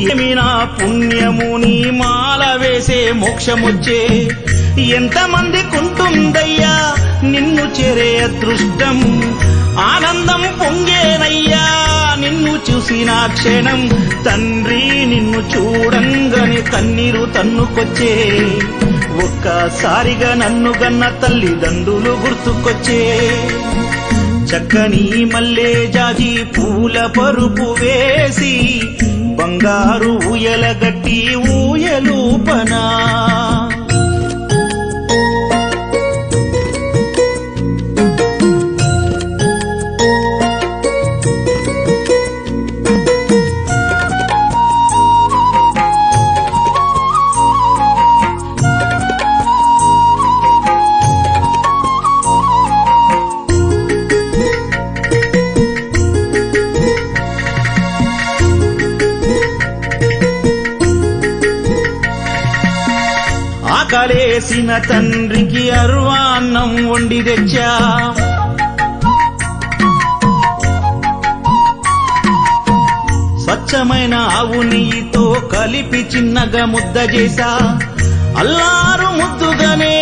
ఏమి నా పుణ్యము నీ మాల వేసే మోక్షమొచ్చే ఎంతమందికుంటుందయ్యా నిన్ను చేరే అదృష్టం ఆనందం పొంగేనయ్యా నిన్ను చూసిన క్షణం తండ్రి నిన్ను చూడంగానే కన్నీరు తన్నుకొచ్చే ఒక్కసారిగా నన్ను గన్న తల్లిదండ్రులు గుర్తుకొచ్చే చక్కని మల్లె జాజి పూల పరుపు వేసి బంగారు ఊయల గట్టి ఊయలూపనా ఆకలేసిన తండ్రికి అర్వాన్నం వండి తెచ్చా స్వచ్ఛమైన ఆవు నెయ్యితో కలిపి చిన్నగా ముద్ద చేశా అల్లారు ముద్దుగానే